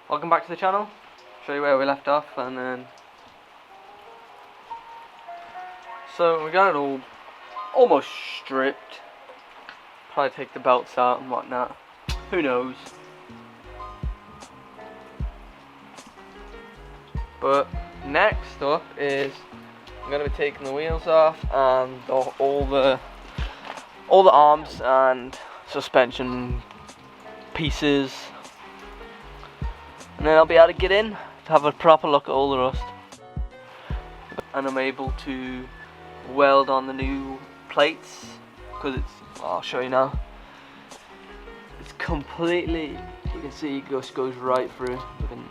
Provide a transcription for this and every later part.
Welcome back to the channel. Show you where we left off, and then so we got it all almost stripped. Probably take the belts out and whatnot. Who knows? But next up is I'm gonna be taking the wheels off and all the arms and suspension pieces. And then I'll be able to get in to have a proper look at all the rust. And I'm able to weld on the new plates because I'll show you now. It's completely, you can see it just goes right through. You can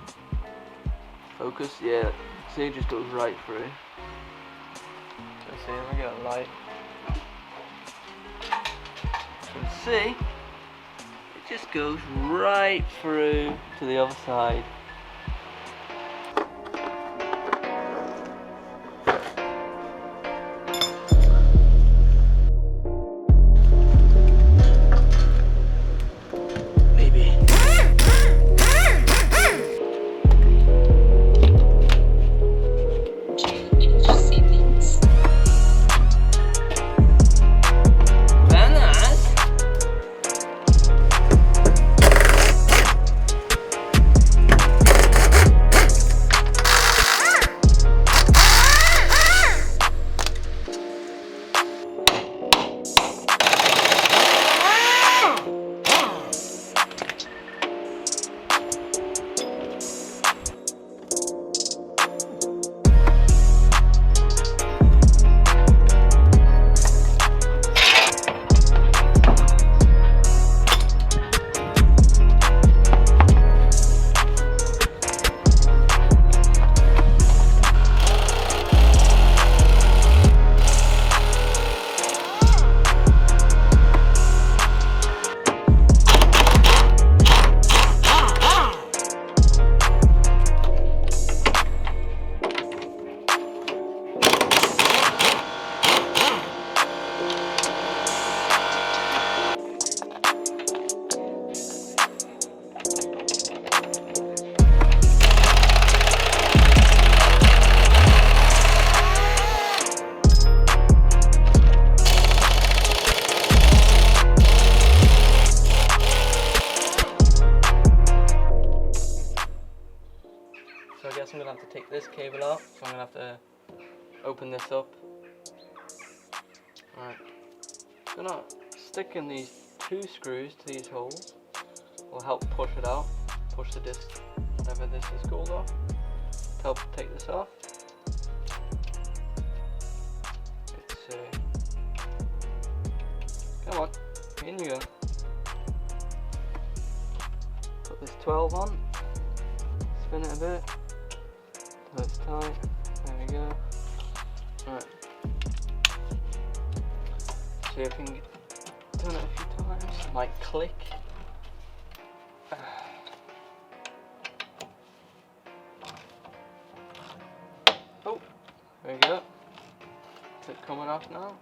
focus, yeah, see it just goes right through. Let's see, let me get a light. You can see it just goes right through to the other side. So I guess I'm going to have to take this cable off, so I'm going to have to open this up. Alright, I'm going to stick in these 2 screws to these holes. Will help push it out, push the disc, whatever this is called, off, to help take this off. It's, come on, in you go. Put this 12 on, spin it a bit. So it's tight, there we go. Alright. See if we can turn it a few times. It might click. Oh, there we go. Is it coming off now?